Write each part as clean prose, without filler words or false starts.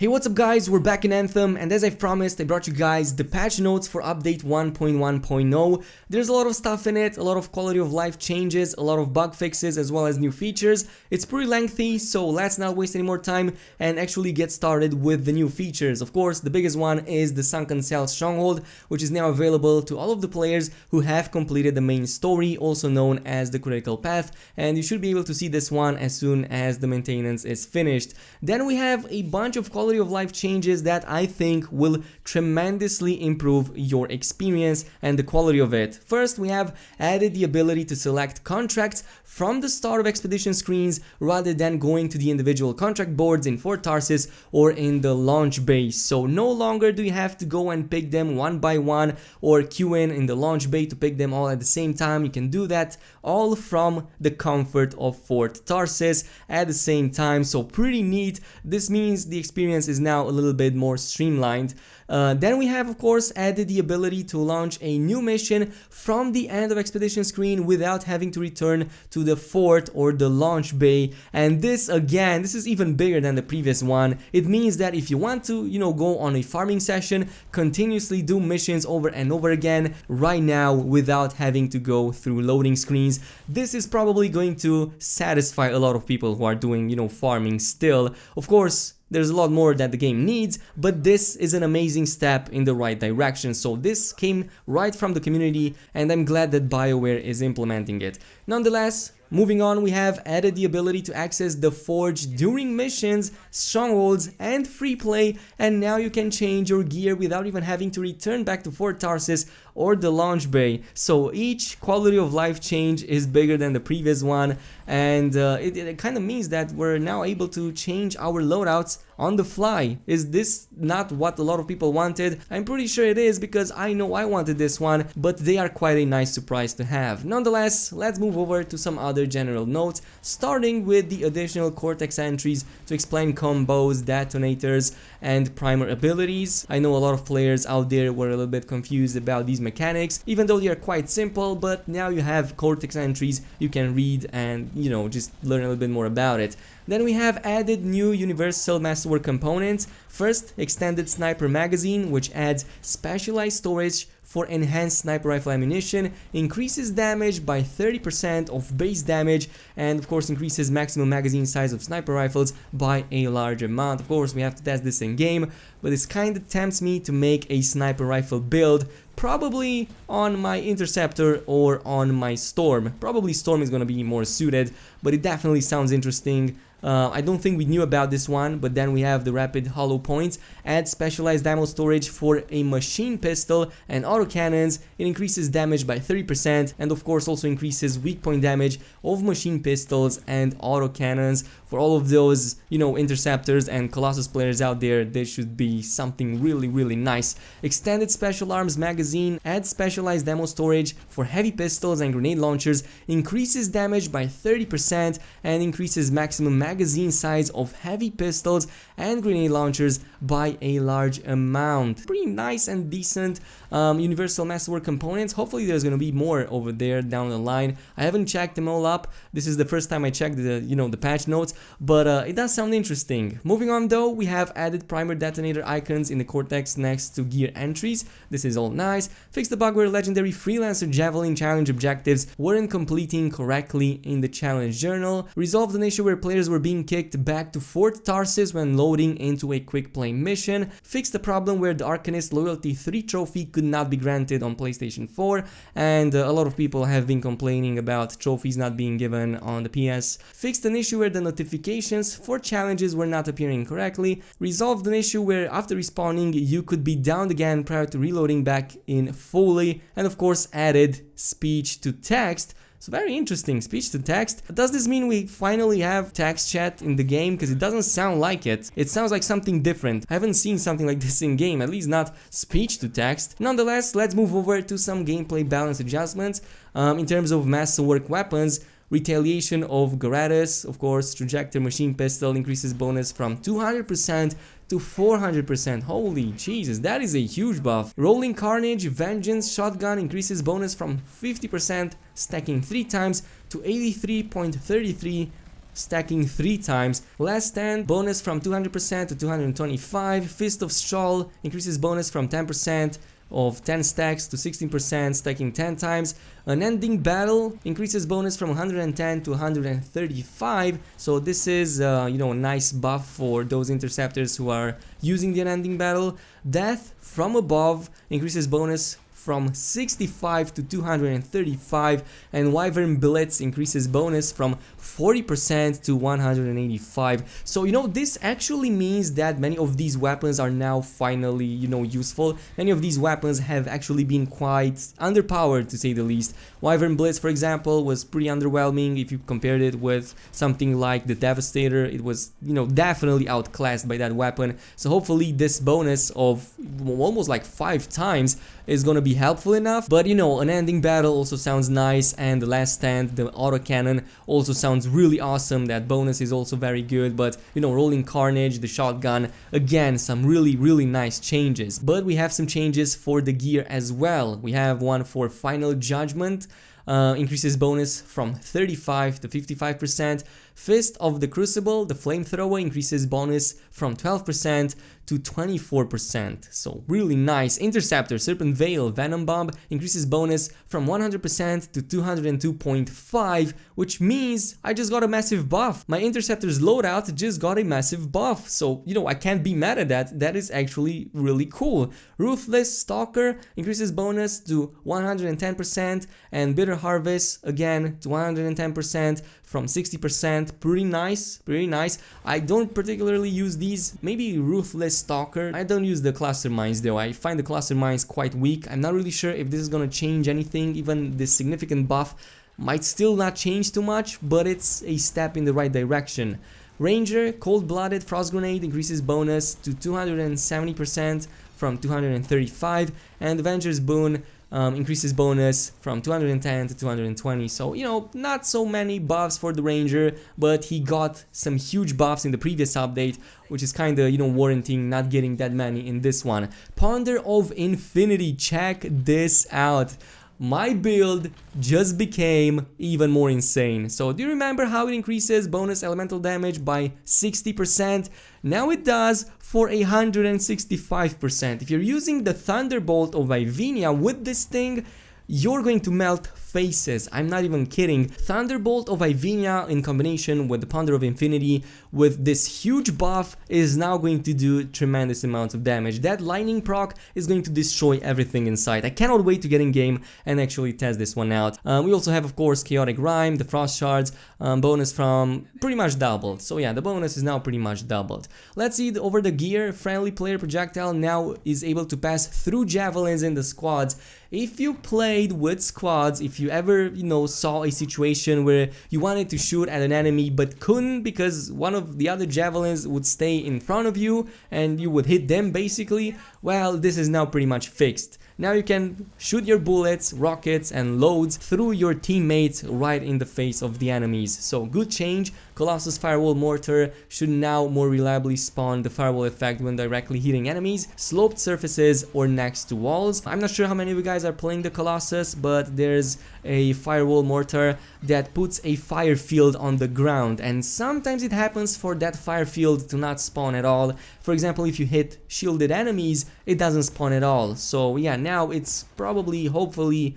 Hey, what's up guys, we're back in Anthem, and as I promised, I brought you guys the patch notes for update 1.1.0. There's a lot of stuff in it, a lot of quality of life changes, a lot of bug fixes as well as new features. It's pretty lengthy, so let's not waste any more time and actually get started with the new features. Of course, the biggest one is the Sunken Cell Stronghold, which is now available to all of the players who have completed the main story, also known as the Critical Path, and you should be able to see this one as soon as the maintenance is finished. Then we have a bunch of quality of life changes that I think will tremendously improve your experience and the quality of it. First, we have added the ability to select contracts from the start of expedition screens rather than going to the individual contract boards in Fort Tarsis or in the launch base. So no longer do you have to go and pick them one by one or queue in the launch bay to pick them all at the same time. You can do that all from the comfort of Fort Tarsis at the same time, so pretty neat. This means the experience is now a little bit more streamlined. Then we have, of course, added the ability to launch a new mission from the end of expedition screen without having to return to the fort or the launch bay. And this, again, this is even bigger than the previous one. It means that if you want to, go on a farming session, continuously do missions over and over again right now without having to go through loading screens, this is probably going to satisfy a lot of people who are doing, farming still. Of course, there's a lot more that the game needs, but this is an amazing step in the right direction. So this came right from the community, and I'm glad that BioWare is implementing it. Nonetheless, moving on, we have added the ability to access the Forge during missions, strongholds, and free play, and now you can change your gear without even having to return back to Fort Tarsis or the launch bay. So each quality of life change is bigger than the previous one, and it kind of means that we're now able to change our loadouts on the fly. Is this not what a lot of people wanted? I'm pretty sure it is, because I know I wanted this one, but they are quite a nice surprise to have. Nonetheless, let's move over to some other general notes, starting with the additional Cortex entries to explain combos, detonators, and primer abilities. I know a lot of players out there were a little bit confused about these mechanics, even though they are quite simple, but now you have Cortex entries you can read and, just learn a little bit more about it. Then we have added new Universal Masterwork components. First, Extended Sniper Magazine, which adds specialized storage for enhanced sniper rifle ammunition, increases damage by 30% of base damage, and of course increases maximum magazine size of sniper rifles by a large amount. Of course, we have to test this in game, but this kind of tempts me to make a sniper rifle build, probably on my Interceptor or on my Storm. Probably Storm is going to be more suited, but it definitely sounds interesting. I don't think we knew about this one, but then we have the Rapid Hollow Points, add specialized ammo storage for a machine pistol and autocannons. It increases damage by 30% and of course also increases weak point damage of machine pistols and autocannons. For all of those, Interceptors and Colossus players out there, this should be something really nice. Extended Special Arms Magazine adds specialized ammo storage for heavy pistols and grenade launchers, increases damage by 30% and increases maximum magazine size of heavy pistols and grenade launchers by a large amount. Pretty nice and decent Universal Masterwork components. Hopefully there's gonna be more over there down the line. I haven't checked them all up. This is the first time I checked the patch notes, but it does sound interesting. Moving on though, we have added primer detonator icons in the Cortex next to gear entries. This is all nice. Fixed the bug where legendary Freelancer Javelin challenge objectives weren't completing correctly in the challenge journal. Resolved an issue where players were being kicked back to Fort Tarsis when loading into a quick play mission. Fixed the problem where the Arcanist Loyalty 3 trophy could not be granted on PlayStation 4, and a lot of people have been complaining about trophies not being given on the PS. Fixed an issue where the notifications for challenges were not appearing correctly. Resolved an issue where after respawning you could be downed again prior to reloading back in fully, and of course added speech to text. So very interesting, speech to text. Does this mean we finally have text chat in the game? Because it doesn't sound like it. It sounds like something different. I haven't seen something like this in game, at least not speech to text. Nonetheless, let's move over to some gameplay balance adjustments. In terms of masterwork weapons, Retaliation of Garatus, of course, Trajector Machine Pistol increases bonus from 200% to 400%. Holy Jesus, that is a huge buff. Rolling Carnage Vengeance Shotgun increases bonus from 50%, stacking 3 times, to 83.33 stacking 3 times. Last Stand, bonus from 200% to 225. Fist of Stroll increases bonus from 10% of 10 stacks to 16%, stacking 10 times. Unending Battle increases bonus from 110 to 135. So this is you know, a nice buff for those interceptors who are using the Unending Battle. Death from Above increases bonus from 65 to 235, and Wyvern Blitz increases bonus from 40% to 185. So you know, this actually means that many of these weapons are now finally, you know, useful. Many of these weapons have actually been quite underpowered, to say the least. Wyvern Blitz, for example, was pretty underwhelming. If you compared it with something like the Devastator, it was, you know, definitely outclassed by that weapon. So hopefully this bonus of almost like 5 times is gonna be helpful enough. But you know, Unending Battle also sounds nice, and the Last Stand, the autocannon, also sounds really awesome. That bonus is also very good. But you know, Rolling Carnage, the shotgun, again, some really nice changes. But we have some changes for the gear as well. We have one for Final Judgment, increases bonus from 35 to 55%. Fist of the Crucible, the flamethrower, increases bonus from 12% to 24%. So really nice. Interceptor, Serpent Veil, Venom Bomb increases bonus from 100% to 202.5, which means I just got a massive buff. My Interceptor's loadout just got a massive buff. So, you know, I can't be mad at that. That is actually really cool. Ruthless Stalker increases bonus to 110%, and Bitter Harvest again to 110% from 60%. Pretty nice, pretty nice. I don't particularly use these. Maybe Ruthless Stalker. I don't use the cluster mines though. I find the cluster mines quite weak. I'm not really sure if this is gonna change anything. Even this significant buff might still not change too much, but it's a step in the right direction. Ranger, Cold-Blooded Frost Grenade increases bonus to 270% from 235, and Avenger's Boon increases bonus from 210 to 220. So, you know, not so many buffs for the Ranger, but he got some huge buffs in the previous update, which is kind of, you know, warranting not getting that many in this one. Ponder of Infinity, check this out. My build just became even more insane. So do you remember how it increases bonus elemental damage by 60%? Now it does for 165%. If you're using the Thunderbolt of Ivenia with this thing, you're going to melt faces. I'm not even kidding. Thunderbolt of Ivenia in combination with the Ponder of Infinity with this huge buff is now going to do tremendous amounts of damage. That lightning proc is going to destroy everything in sight. I cannot wait to get in game and actually test this one out. We also have, of course, Chaotic Rhyme, the Frost Shards, bonus from pretty much doubled. So yeah, the bonus is now pretty much doubled. Let's see over the gear. Friendly player projectile now is able to pass through javelins in the squads. If you played with squads, if you ever, you know, saw a situation where you wanted to shoot at an enemy but couldn't because one of the other javelins would stay in front of you and you would hit them basically, well, this is now pretty much fixed. Now you can shoot your bullets, rockets and loads through your teammates right in the face of the enemies. So good change. Colossus Firewall Mortar should now more reliably spawn the firewall effect when directly hitting enemies, sloped surfaces or next to walls. I'm not sure how many of you guys are playing the Colossus, but there's a Firewall Mortar that puts a fire field on the ground, and sometimes it happens for that fire field to not spawn at all. For example, if you hit shielded enemies, it doesn't spawn at all. So yeah, now it's probably, hopefully,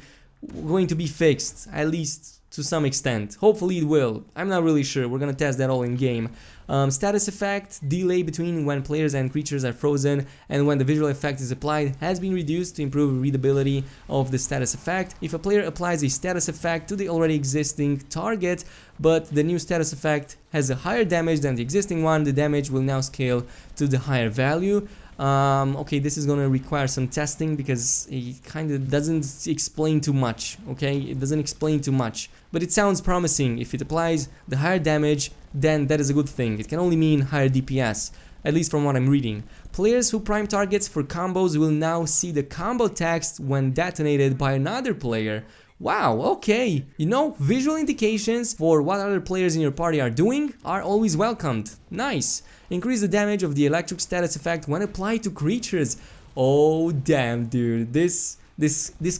going to be fixed, at least to some extent. Hopefully it will. I'm not really sure. We're gonna test that all in game. Status effect, delay between when players and creatures are frozen and when the visual effect is applied has been reduced to improve readability of the status effect. If a player applies a status effect to the already existing target, but the new status effect has a higher damage than the existing one, the damage will now scale to the higher value. Okay, this is gonna require some testing because it kind of doesn't explain too much, okay? It doesn't explain too much, but it sounds promising. If it applies the higher damage, then that is a good thing. It can only mean higher DPS, at least from what I'm reading. Players who prime targets for combos will now see the combo text when detonated by another player. Wow, okay. You know, visual indications for what other players in your party are doing are always welcomed. Nice. Increase the damage of the electric status effect when applied to creatures. Oh damn, dude. This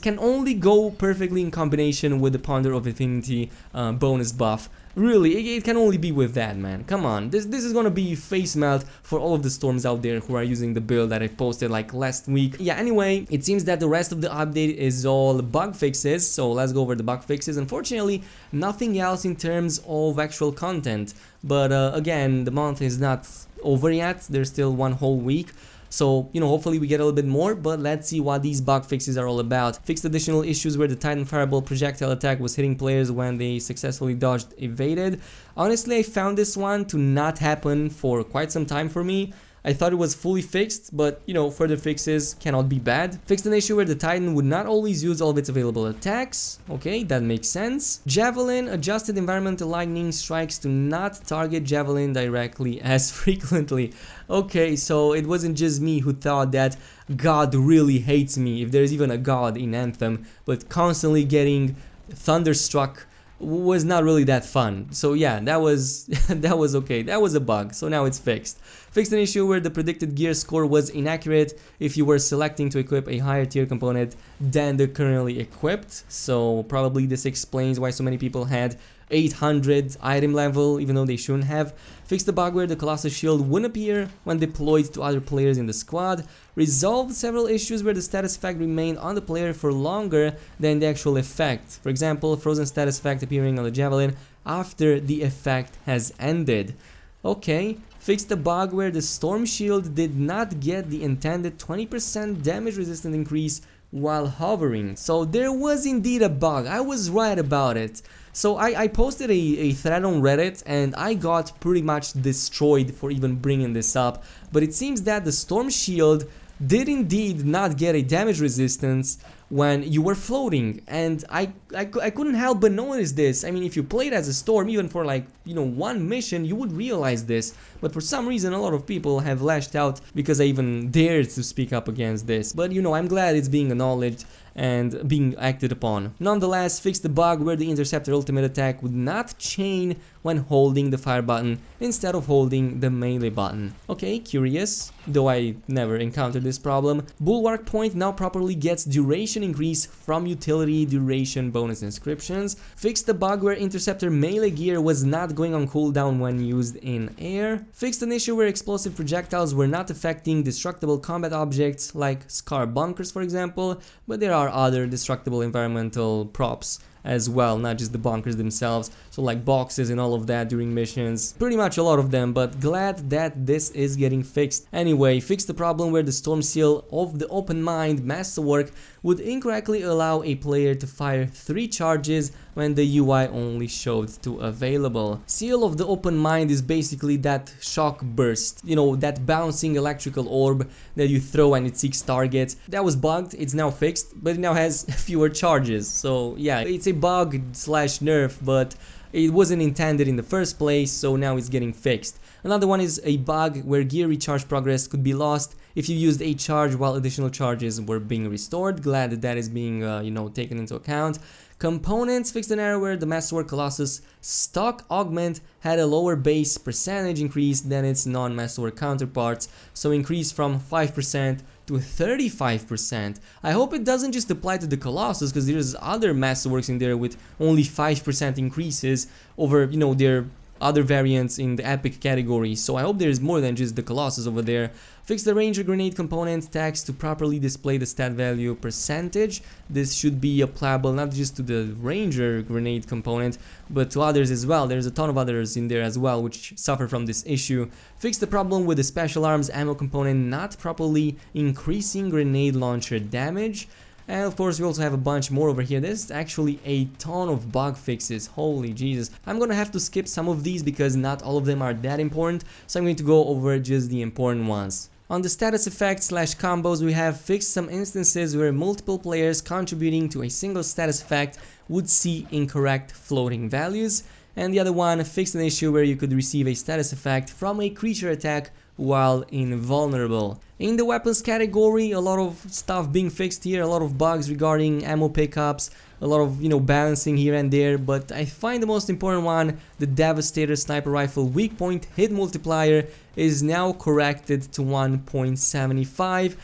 can only go perfectly in combination with the Ponder of Infinity bonus buff. Really, it can only be with that, man. Come on, this is gonna be face melt for all of the storms out there who are using the build that I posted like last week. Yeah, anyway, it seems that the rest of the update is all bug fixes, so let's go over the bug fixes. Unfortunately, nothing else in terms of actual content, but again, the month is not over yet. There's still one whole week. So, you know, hopefully we get a little bit more, but let's see what these bug fixes are all about. Fixed additional issues where the Titan Fireball projectile attack was hitting players when they successfully dodged evaded. Honestly, I found this one to not happen for quite some time for me. I thought it was fully fixed, but you know, further fixes cannot be bad. Fixed an issue where the Titan would not always use all of its available attacks. Okay, that makes sense. Javelin adjusted environmental lightning strikes to not target Javelin directly as frequently. Okay, so it wasn't just me who thought that God really hates me, if there's even a God in Anthem, but constantly getting thunderstruck was not really that fun. So yeah, that was that was okay. That was a bug, so now it's fixed. Fixed an issue where the predicted gear score was inaccurate if you were selecting to equip a higher tier component than the currently equipped. So probably this explains why so many people had 800 item level even though they shouldn't have. Fixed the bug where the Colossus shield wouldn't appear when deployed to other players in the squad. Resolved several issues where the status effect remained on the player for longer than the actual effect. For example, frozen status effect appearing on the Javelin after the effect has ended. Okay. Fixed the bug where the Storm Shield did not get the intended 20% damage resistant increase while hovering. So there was indeed a bug, I was right about it. So I posted a thread on Reddit and I got pretty much destroyed for even bringing this up, but it seems that the Storm Shield did indeed not get a damage resistance when you were floating, and I couldn't help but notice this. I mean, if you played as a storm even for like, you know, one mission, you would realize this, but for some reason a lot of people have lashed out because I even dared to speak up against this. But you know, I'm glad it's being acknowledged and being acted upon. Nonetheless, fixed the bug where the Interceptor ultimate attack would not chain when holding the fire button instead of holding the melee button. Okay, curious, though I never encountered this problem. Bulwark Point now properly gets duration increase from utility duration bonus inscriptions. Fixed the bug where Interceptor melee gear was not going on cooldown when used in air. Fixed an issue where explosive projectiles were not affecting destructible combat objects like Scar bunkers, for example, but there are other destructible environmental props as well, not just the bunkers themselves, so like boxes and all of that during missions, pretty much a lot of them, but glad that this is getting fixed. Anyway, fixed the problem where the Storm Seal of the Open Mind Masterwork would incorrectly allow a player to fire 3 charges when the UI only showed 2 available. Seal of the Open Mind is basically that shock burst, you know, that bouncing electrical orb that you throw and it seeks targets. That was bugged, it's now fixed, but it now has fewer charges, so yeah, it's a bug slash nerf, but it wasn't intended in the first place, so now it's getting fixed. Another one is a bug where gear recharge progress could be lost if you used a charge while additional charges were being restored. Glad that that is being you know, taken into account. Components fixed an error where the Masterwork Colossus stock augment had a lower base percentage increase than its non-Masterwork counterparts, so increased from 5% to 35%. I hope it doesn't just apply to the Colossus, because there's other Masterworks in there with only 5% increases over, you know, their other variants in the epic category, so I hope there's more than just the Colossus over there. Fix the Ranger Grenade component tags to properly display the stat value percentage. This should be applicable not just to the Ranger Grenade component, but to others as well. There's a ton of others in there as well which suffer from this issue. Fix the problem with the Special Arms ammo component not properly increasing grenade launcher damage. And of course we also have a bunch more over here. There's actually a ton of bug fixes, holy Jesus. I'm gonna have to skip some of these because not all of them are that important, so I'm going to go over just the important ones. On the status effects slash combos, we have fixed some instances where multiple players contributing to a single status effect would see incorrect floating values, and the other one fixed an issue where you could receive a status effect from a creature attack while invulnerable. In the weapons category, a lot of stuff being fixed here, a lot of bugs regarding ammo pickups, a lot of, you know, balancing here and there, but I find the most important one, the Devastator Sniper Rifle weak point hit multiplier is now corrected to 1.75.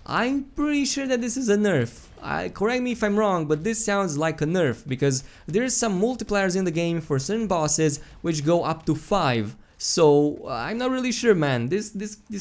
I'm pretty sure that this is a nerf. correct me if I'm wrong, but this sounds like a nerf, because there's some multipliers in the game for certain bosses which go up to 5. So I'm not really sure, man. This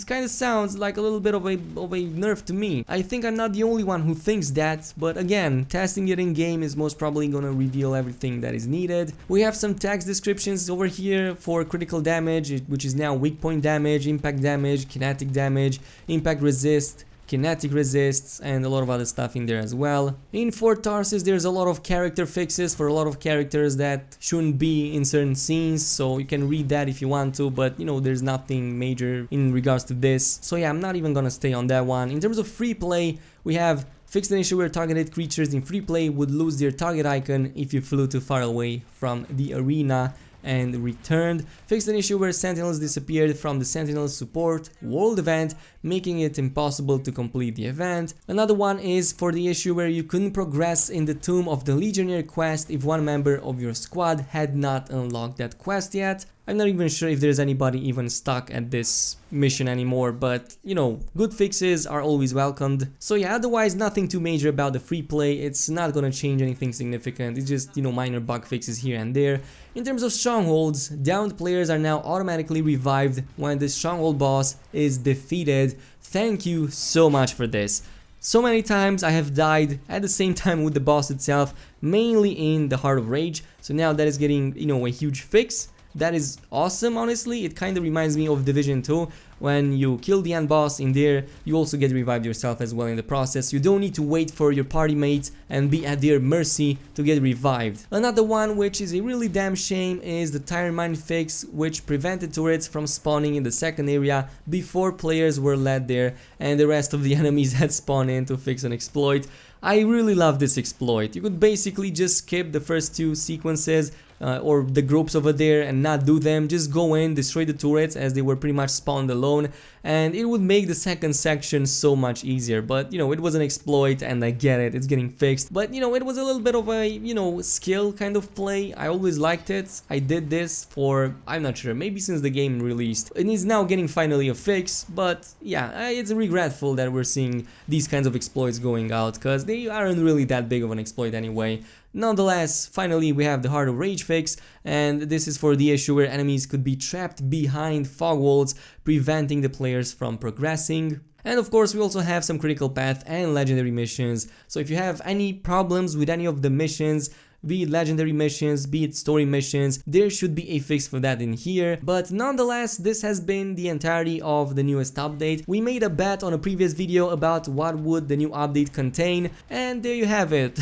kind of sounds like a little bit of a nerf to me. I think I'm not the only one who thinks that, but again, testing it in game is most probably gonna reveal everything that is needed. We have some text descriptions over here for critical damage, which is now weak point damage, impact damage, kinetic damage, impact resist, kinetic resists, and a lot of other stuff in there as well. In Fort Tarsus there's a lot of character fixes for a lot of characters that shouldn't be in certain scenes, so you can read that if you want to, but you know, there's nothing major in regards to this, so yeah, I'm not even gonna stay on that one. In terms of free play, we have fixed an issue where targeted creatures in free play would lose their target icon if you flew too far away from the arena and returned. Fixed an issue where sentinels disappeared from the sentinel support world event, making it impossible to complete the event. Another one is for the issue where you couldn't progress in the Tomb of the Legionnaire quest if one member of your squad had not unlocked that quest yet. I'm not even sure if there's anybody even stuck at this mission anymore, but you know, good fixes are always welcomed. So yeah, otherwise nothing too major about the free play. It's not gonna change anything significant. It's just, you know, minor bug fixes here and there. In terms of strongholds, downed players are now automatically revived when the stronghold boss is defeated. Thank you so much for this. So many times I have died at the same time with the boss itself, mainly in the Heart of Rage. So now that is getting, you know, a huge fix. That is awesome, honestly. It kind of reminds me of Division 2. When you kill the end boss in there, you also get revived yourself as well in the process. You don't need to wait for your party mates and be at their mercy to get revived. Another one which is a really damn shame is the tire mine fix, which prevented turrets from spawning in the second area before players were led there and the rest of the enemies had spawned in to fix an exploit. I really love this exploit. You could basically just skip the first two sequences or the groups over there and not do them. Just go in, destroy the turrets as they were pretty much spawned alone, and it would make the second section so much easier. But you know, it was an exploit and I get it, it's getting fixed, but you know, it was a little bit of a, you know, skill kind of play. I always liked it. I did this for, I'm not sure, maybe since the game released. It is now getting finally a fix, but yeah, it's regretful that we're seeing these kinds of exploits going out, because they aren't really that big of an exploit anyway. Nonetheless, finally we have the Heart of Rage fix, and this is for the issue where enemies could be trapped behind fog walls, preventing the players from progressing. And of course we also have some critical path and legendary missions, so if you have any problems with any of the missions, be it legendary missions, be it story missions, there should be a fix for that in here. But nonetheless, this has been the entirety of the newest update. We made a bet on a previous video about what would the new update contain, and there you have it.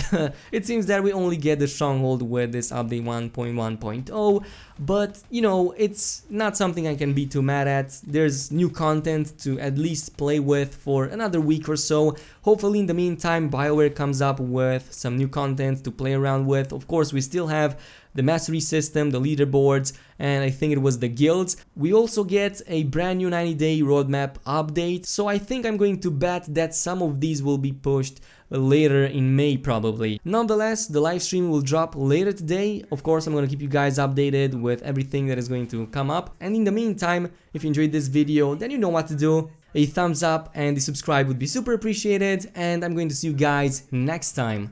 It seems that we only get the stronghold with this update 1.1.0, but you know, it's not something I can be too mad at. There's new content to at least play with for another week or so. Hopefully in the meantime BioWare comes up with some new content to play around with. Of course, we still have the mastery system, the leaderboards, and I think it was the guilds. We also get a brand new 90-day roadmap update, so I think I'm going to bet that some of these will be pushed later in May probably. Nonetheless, the live stream will drop later today. Of course, I'm going to keep you guys updated with everything that is going to come up. And in the meantime, if you enjoyed this video, then you know what to do. A thumbs up and a subscribe would be super appreciated, and I'm going to see you guys next time.